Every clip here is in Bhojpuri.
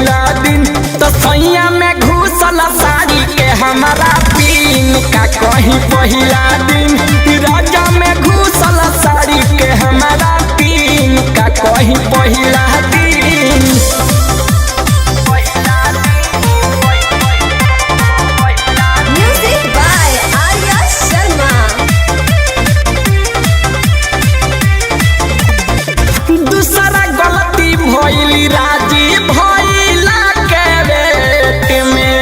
पहिला दिन तो सैया में घुसल साड़ी के हमारा पीन का कहीं पहिला दिन राजा में घुसल साड़ी के हमारा पीन का कहीं पहिला दिन। Music by Arya Sharma. दूसरा गलती भइली राजी भइला के बेट में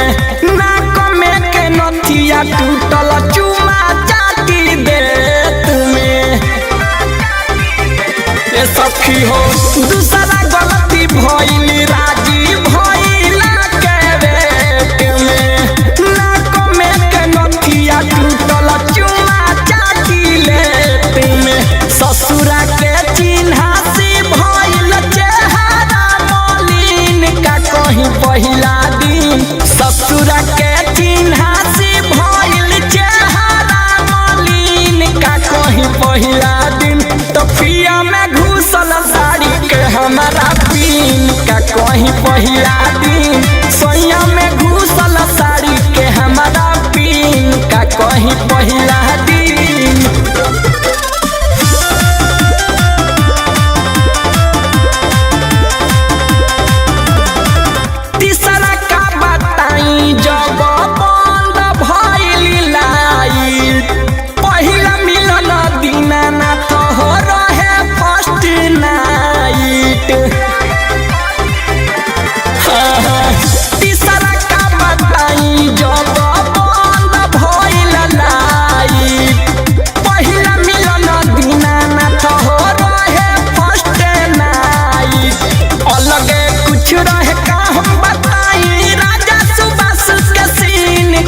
नाक में के नथिया टूटल चुमा चाटी दे तुम्हें ए सखी हो। दूसरा गलती भइली राजी भइला के बेट में नाक में के नथिया टूटल चुमा चाटी ले तुम्हें ससुरा के चिन्हा पहिला दिन ससुरा के चिन्हा से भइल चेहरा मलिन का कहीं पहिला दिन तो पिया में घुसल साड़ी के हमारा पीन का कहीं पहिला दिन सोया में घुसल साड़ी के हमारा पीन का कहीं पहिला दिन।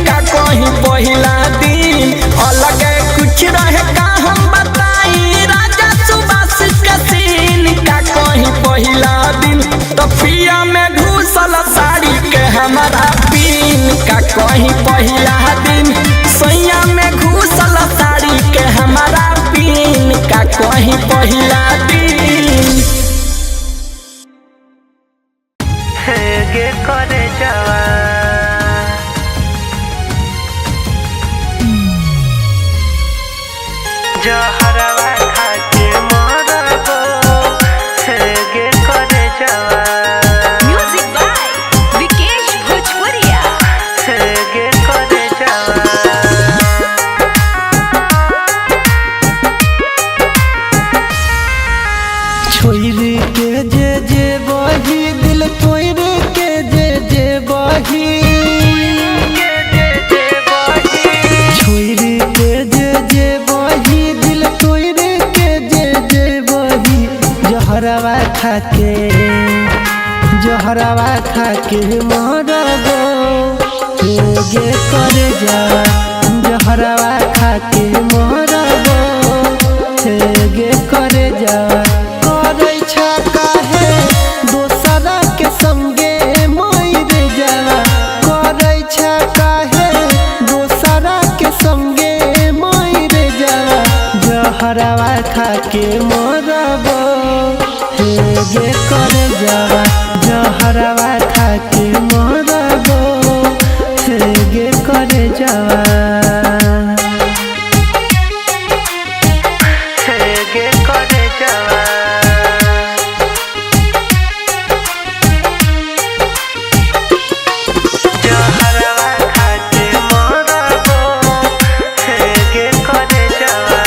पहिला दिन अलग कुछ रहे का हम बताई राजा सुबास के सीन का कहीं पहिला दिन तो पिया में घुसल साड़ी के हमारा पीन का कहीं पहिला दिन सैया में घुसल साड़ी के हमारा पीन का कहीं पहिला दिन। गे करे जावा जहरवा खाके मरबो गे करे जावा। म्यूजिक बाय विकेश भोजपुरिया। गे करे जावा छोरी के जे बही दिल तोड़ के जे बही छोरी के जे बही दिल तोड़ के जे बही जहरवा खाके मरबो गे करे जा जहरवा खाके मरबो गे करे जा। करे छा काहे दोसरा के संगे मर जा करे छा काहे दोसरा के संगे मर जा जहरवा खाके मरबो गे करे जा जहरवा खाके मरबो गे करे जा। गे करे जावा जहरवा खाके मरबो गे करे जावा।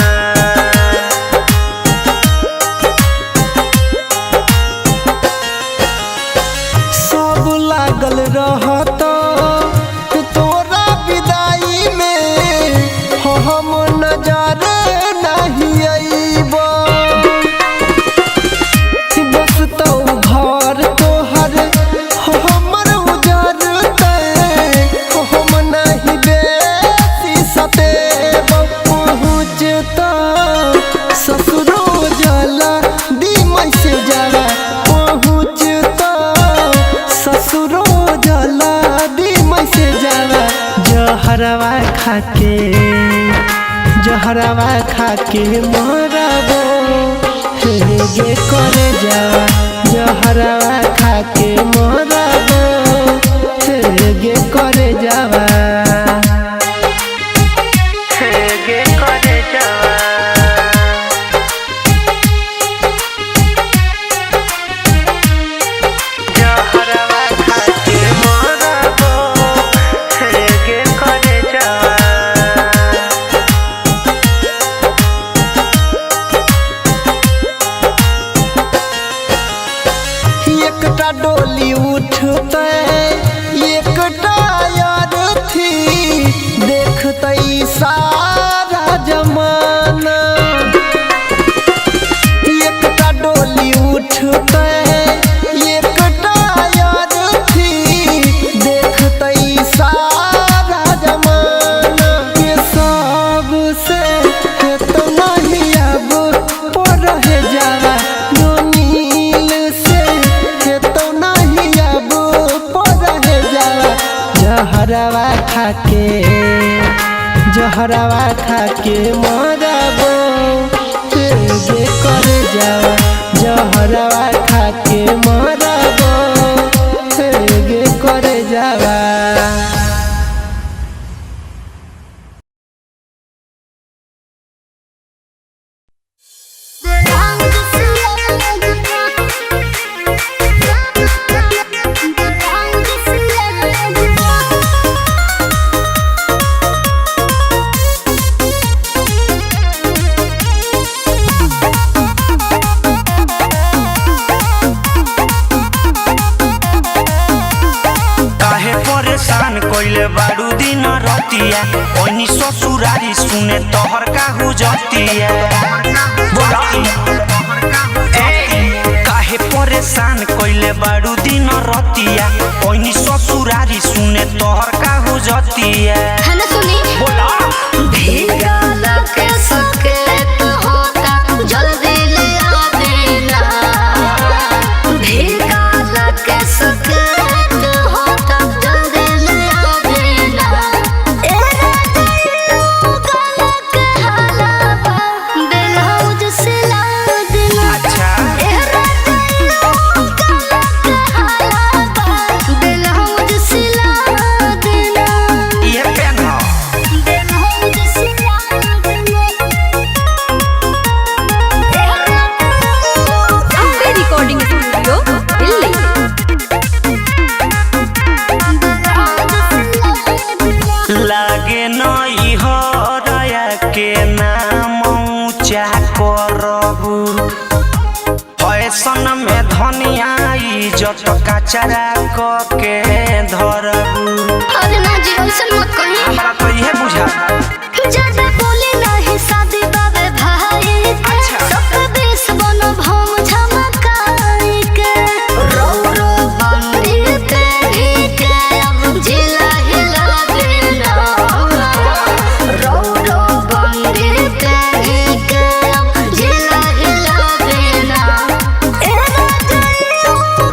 सब लागल रहत तोरा विदाई में हम नजर नहीं अइबो बस तो घर तोहर हमर उजरते हम नहीं बेसी सतेब पहुँचता ससुरो जला दीमय से जला पहुँचता ससुरो जला दीमय से जला जहरवा खाके मरबो गे करे जा जहरवा खाके मरबो उठते एकटा याद थी देखते सारा जमाना एकटा डोली उठते एकटा याद थी देखते सारा जमाना के सब से तो नहीं अब रह जावा नील से तो नहीं अब रह जावा जहरवा खाके मरबो गे कर जावा जहरवा खाके मरबो गे कर जावा। कोइले बारू दिन रतिया ओनी ससुरारी सुने तोहर काहू जतिया काहे परेशान कोइले बारू दिन रतिया ओनी ससुरारी सुने तोहर काहू जतिया है ना सुनी बोला भीगा लगे सके तो होता जल्दी ले आ देना भीगा लगे सके तो होता जल्दी ले आ देना ए राजा गला के हलावा ब्लाउज सिला देना अच्छा ए राजा गला के हलावा ब्लाउज सिला देना ये पहनो रिकॉर्डिंग स्टूडियो दिल्ली लागे नई हरया के नाम ऊंचा करबू फैशन में धनिया इज्जत कचरा क के धरबू अरे ना जी ऐसा मत कही हमरा तो इहे बुझा ज्यादा बोली नहीं शादी बाबे भाई अच्छा। सब देश बनो भम झमकाई के रो रो बंदी पे भी के अब जिला हिला देना रो रो बंदी पे भी के अब जिला हिला देना ए राजा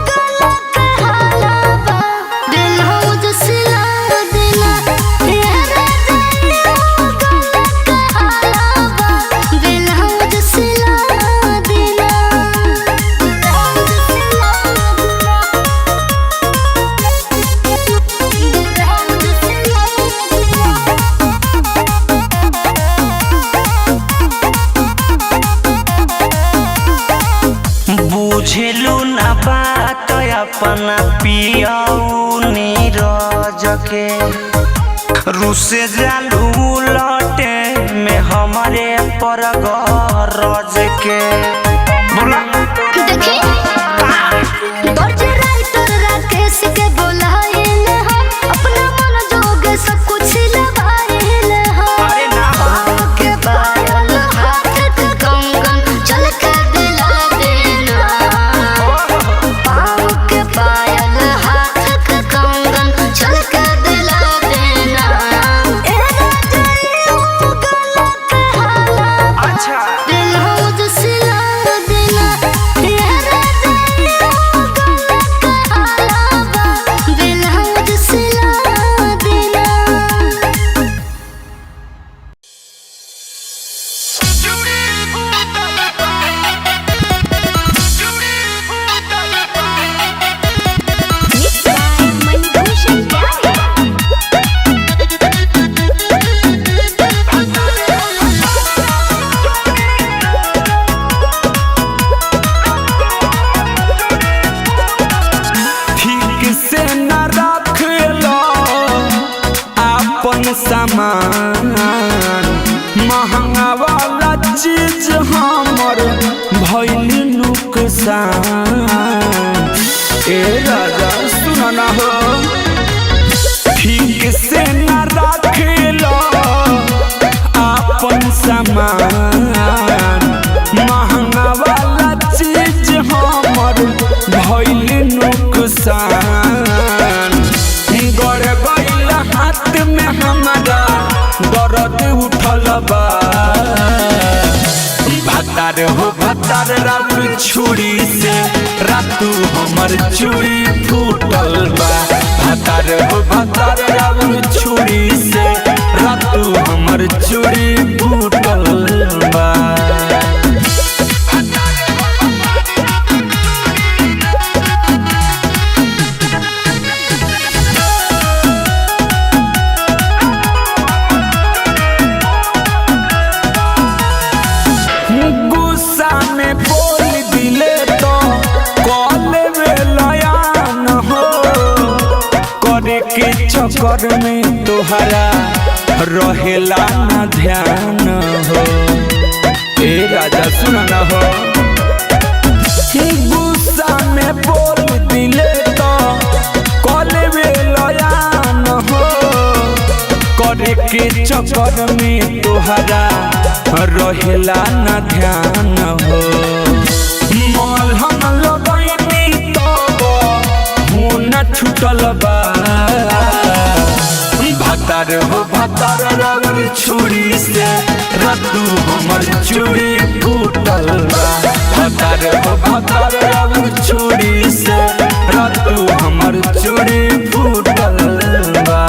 गला के हलावा ब्लाउज सिला देना ए राजा ब्लाउज सिला देना बुझलू ना बात अपना पियाऊ नीरज के रुसे जालू लटे में हमारे पर गरज के बोला देखी दर्ज राइटर राकेश के बोलाइल हम अपना मन जोगे सब कुछ लगाइल हम अरे ना पाँव के पायल हाथ के कंगन चल के दिला देना पाँव के पायल हाथ के कंगन चल के दिला देना ए राजा गला के हलावा अच्छा ब्लाउज सिला देना ए राजा गला के हलावा ब्लाउज सिला देना ठीक से न रख लो अपन सामान महंगा वाला चीज हमर भइल नुकसान ए राजा सुन भतार हो भतार राउर छुरी से रातू हमर चूड़ी फूटल बा भतार हो भतार राउर छुरी से रातू हमर चूड़ी फूटल बा चक्कर में तोहरा रहेला न ध्यान हो ए राजा सुन न हो गुस्सा में बोल दिले तो कले लयान हो करे के चक्कर में तोहरा रहेला न ध्यान हो मलहम लगैनी तब हुन छुटल बा भतार हो भतार राउर छुरी से रातू हमर चूड़ी फूटल बा भतार हो भतार राउर छुरी से रातू हमर चूड़ी फूटल बा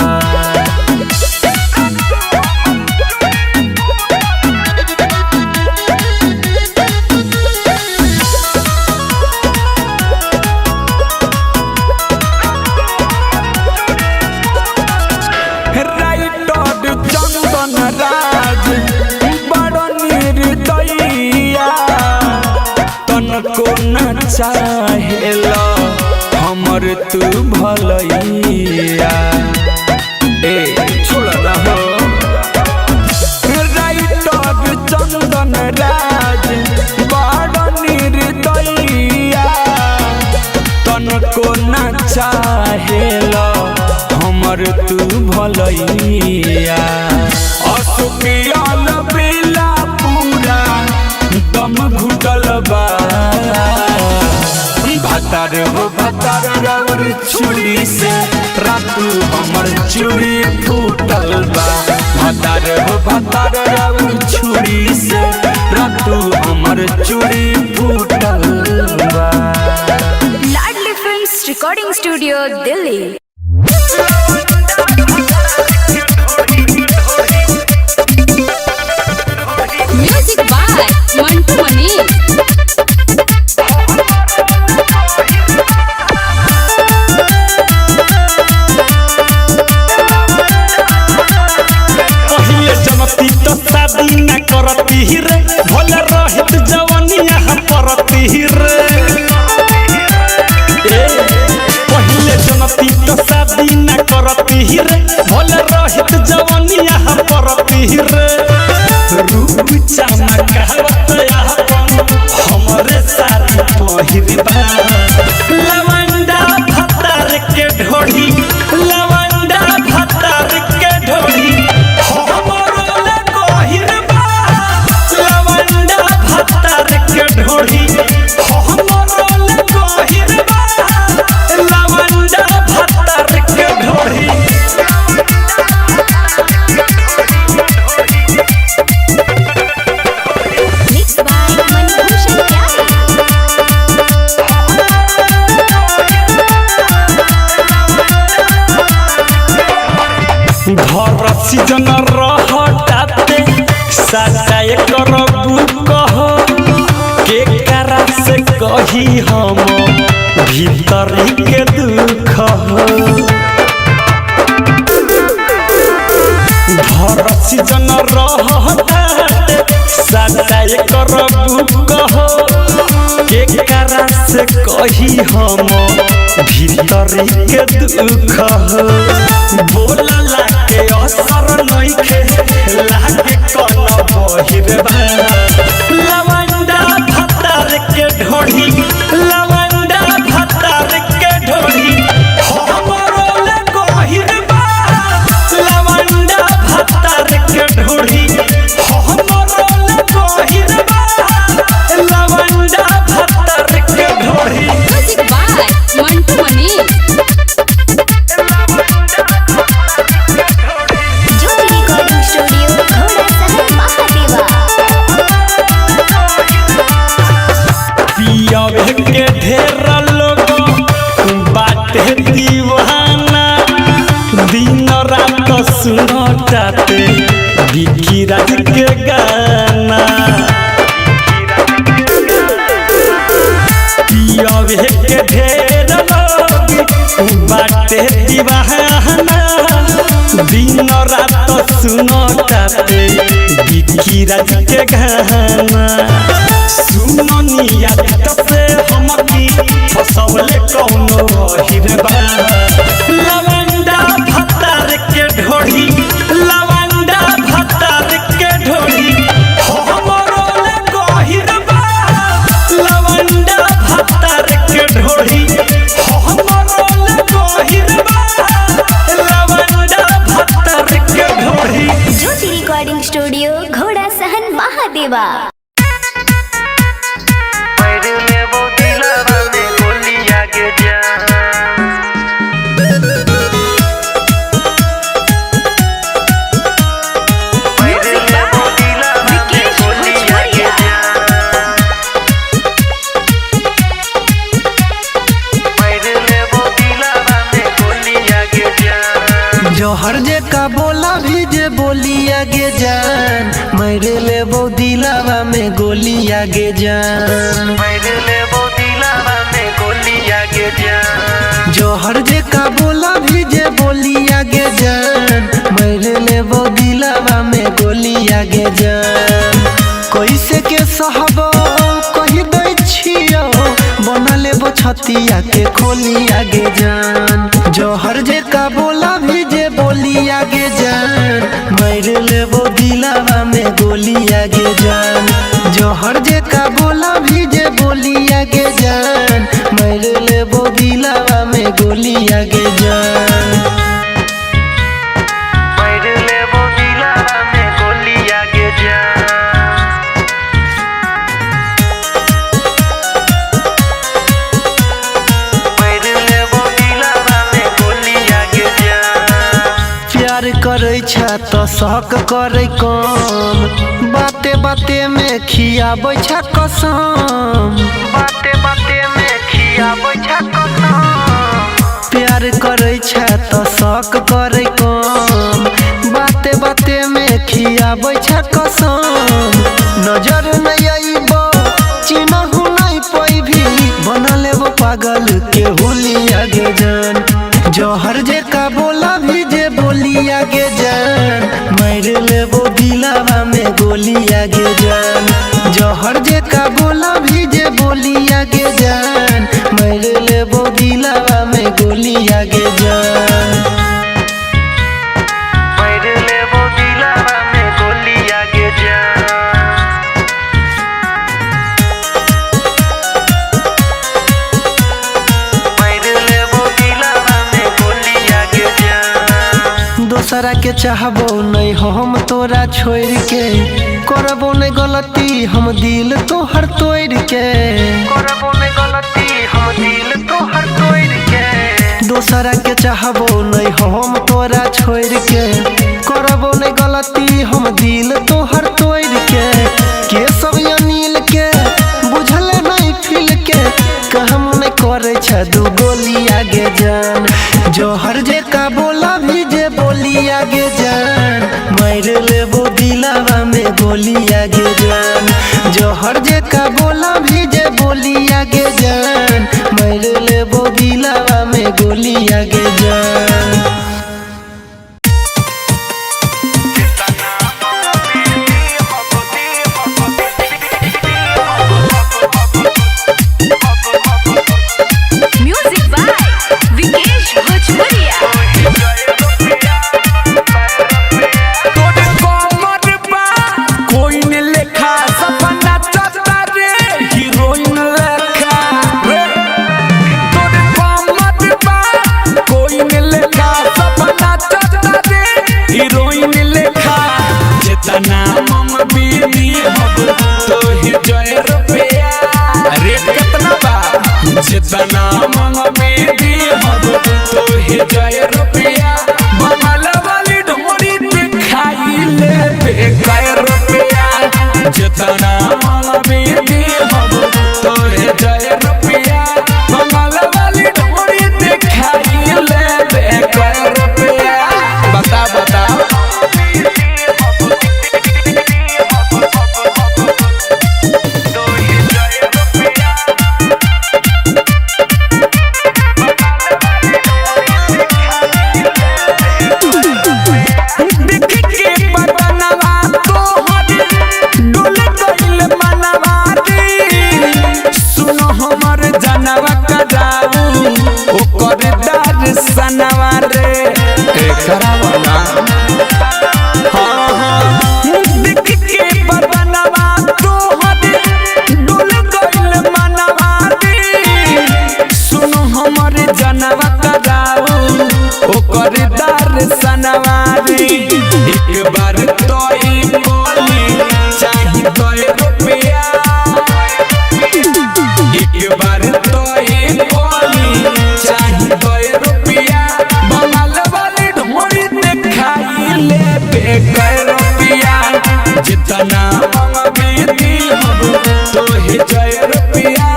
चाहेला हमर तू भलैया ए छोड़ ना हो राइटर चंदन राज बड़ निर्दयिया तनको न चाहेला हमर तू भलैया असुकियल बेला पूरा दम घुटल बा भतार हो भतार राउर छुरी से रातू हमर चूड़ी फूटल बा भतार हो भतार राउर छुरी से रातू हमर चूड़ी फूटल बा। Ladli films recording studio Delhi. Music by Mantu Mani. तो शादी न करती रे भले रहित जवानिया हम परती रे पहले जनती तो शादी न करती रे भले रहित जवानिया हम परती रे रूप चमकावत अपन हमरे सारी पहिरबा लवंडा भतार के ढोढ़ी लवंडा भतार के ढोढ़ी ढोढ़ी हमरो ले गहिरबा लवंडा भतार के ढोढ़ी। मिक्स बाय मनभूषण घर सीजन रहटाते साजाए करबू कह के करा से कही हम भीतरी के दुख घर सीजन रहटाते साजाए करबू कह के करा से कही हम भीतरी के दुख बोला लागे असर नइखे लागे कन बहिरबा लवंडा भतार के ढोढ़ी लवंडा भतार के ढोढ़ी हमरो ले गहिरबा लवंडा भतार के ढोढ़ी हमरो ले गहिरबा लवंडा भतार के ढोढ़ी। Music by Mantu Mani. Jyoti recording studio Ghorasahan महादेवा। सुनो चाहते बिकी राज के गाना पियावे के ढेर लोग बाटे दीवाना दिन रात सुनो चाहते बिकी राज के गाना सुनो नियत से हम की फसवले कौनो हिरबा लवंडा भत्तार के ढोड़ी लवंडा भत्तार के ढोड़ी हमरो ले गहिरबा लवंडा भत्तार के ढोड़ी हमरो ले गहिरबा लवंडा भत्तार के ढोड़ी। ज्योति रिकॉर्डिंग स्टूडियो घोड़ा सहन महादेवा। जोहर जे का बोला भी जे बोली आगे जान मेरे ले दिलावा में गोली आगे जान मेरे ले दिलावा में गोली आगे जान जोहर जे का बोला भी जे बोली आगे जान मेरे ले दिलावा में गोली आगे जान कैसे के सहबो कही दै छियो बना लेबो छतिया के खोली आगे जान जोहर जे का बोला भी जे बोली आगे जान मेरे लेबो दिलावा में गोली आगे जान जोहर जे का बोला भी जे बोली आगे जान मेरे लेबो दिलावा में गोली आगे जान मेरे ले दिलावा में गोली आगे जान प्यार करे छा तो शक करे कम बाते बाते में खियाबै छा कसम बाते बाते में खियाबै छा कसम प्यार करे छा तो शक करे कम बाते बाते में खियाबै छा कसम नजर नहीं आइबो चिन्हू नहीं पैभी बना लेबो पागल के होली आगे जान जोहर जे का बोला भी जे बोली आगे जान मार लेबो दिलावा में गोली आगे जान जोहर जे का बोला भी जे बोली आगे जान मार लेबो दिलावा में गोली आगे जान मेरे ले दिलावा में गोली आगे जान दोसरा के चाहबो नहीं हम तोरा छोड़ के करबो नहीं गलती हम दिल तोहर तोड़ के करबो नहीं गलती हम दिल तोहर तोड़ के दोसरा के चाहबो नहीं हम तोरा छोड़ के करबो नहीं गलती हम दिल तोहर तोड़ के सब अनिल के बुझल नहीं फील के कहम नहीं करे छ दू गोली आगे जान जोहर जे का बोला भी जे बोली आगे जान मार लेबो दिलावा में गोली आगे जान जोहर जे का बोला भी जे बोली आगे जान मार लेबो दिलावा में गोली आगे जान म्यूजिक बाय विकेश भोजपुरिया। जितना मंगबे दी हम तो ही जय रुपया बंगल वाली ढोरी दिखाई ले बेकार रुपया जितना मंगबे दी हम तो ही जय रुपया बंगल वाली ढोरी दिखाई ले बेकार रुपया बता बता सनवा रे करावना हाँ हाँ देख के बरबनवा तोहर डुल गइल मनवा रे सुनो हमर जनवा कराऊ ओकर दर्शनवा रे एक बार तोई बोली चाही तोय रुपया एक बार तोई बोली चाही तोय रुपया बंगाल वाली ढोरी देखाई ले बेकर रुपया जितना मंगबी दी हम तोहे जय रुपया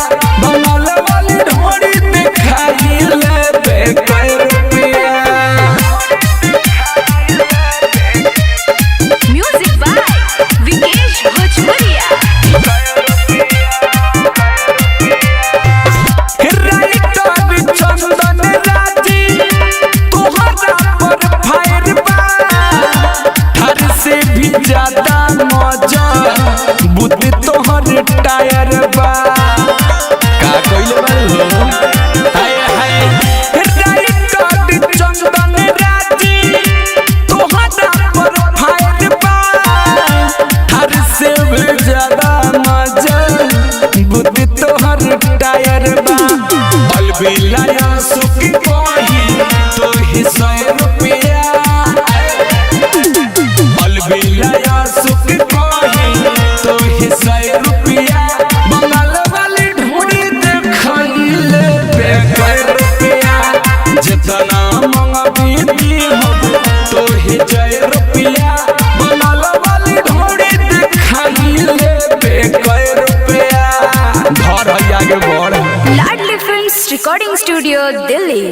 बंगाल वाली ढोरी देखाई ले बेकर रुपया म्यूजिक बाय विकेश भोजपुरिया। राइटर चंदन राजी तोहरा पर फायर बा हर से भी ज्यादा मजा बुद्धि तोहर टायर बा का कइले बारू हो हाय हाय राइटर चंदन राजी तोहरा पर फायर बा हर से भी ज्यादा मजा बुद्धि तोहर टायर बा अलबिलाया सुख कोही तो ही 100 रुपया अलबिलाया सुख कोही तो ही 100 रुपया बंगाल वाली ढूंढी देखई ले बेकर रुपया जितना मंगबी दी हम तो ही 100 रुपया बंगाल वाली ढूंढी देखई ले बेकर रुपया घर आगे बढ़ लाडली फिल्म्स रिकॉर्डिंग स्टूडियो दिल्ली।